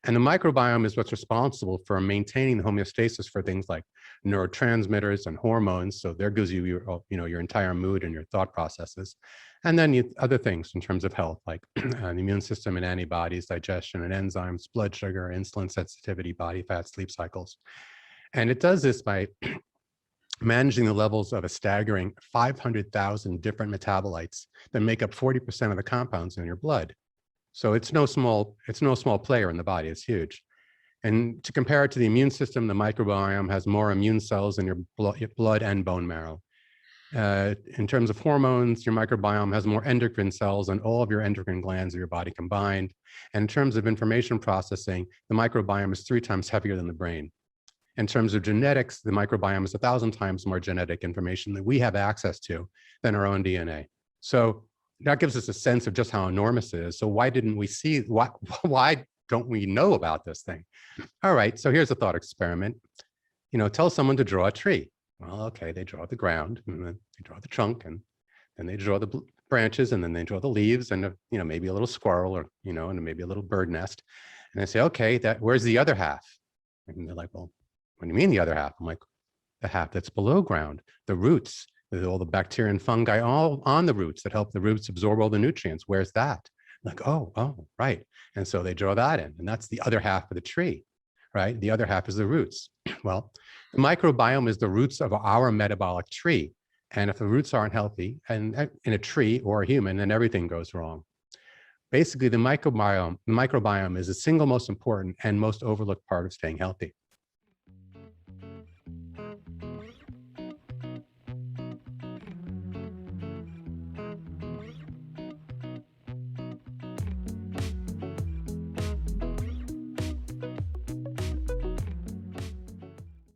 And the microbiome is what's responsible for maintaining the homeostasis for things like neurotransmitters and hormones. So there gives you your entire mood and your thought processes. And then other things in terms of health, like the immune system and antibodies, digestion and enzymes, blood sugar, insulin sensitivity, body fat, sleep cycles. And it does this by managing the levels of a staggering 500,000 different metabolites that make up 40% of the compounds in your blood. So it's no small player in the body. It's huge. And to compare it to the immune system, the microbiome has more immune cells in your blood and bone marrow. In terms of hormones, your microbiome has more endocrine cells than all of your endocrine glands of your body combined. And in terms of information processing, the microbiome is 3 times heavier than the brain. In terms of genetics, the microbiome is 1,000 times more genetic information that we have access to than our own DNA. So that gives us a sense of just how enormous it is. So why didn't we see, why don't we know about this thing? All right, so here's a thought experiment. Tell someone to draw a tree. Well, okay, they draw the ground, and then they draw the trunk, and then they draw the branches, and then they draw the leaves, and maybe a little squirrel, or and maybe a little bird nest. And I say, okay, where's the other half? And they're like, well, what do you mean the other half? I'm like, the half that's below ground, the roots. There's all the bacteria and fungi all on the roots that help the roots absorb all the nutrients. Where's that? I'm like, oh, right. And so they draw that in, and that's the other half of the tree, right? The other half is the roots. Well, the microbiome is the roots of our metabolic tree. And if the roots aren't healthy in a tree or a human, then everything goes wrong. Basically, the microbiome is the single most important and most overlooked part of staying healthy.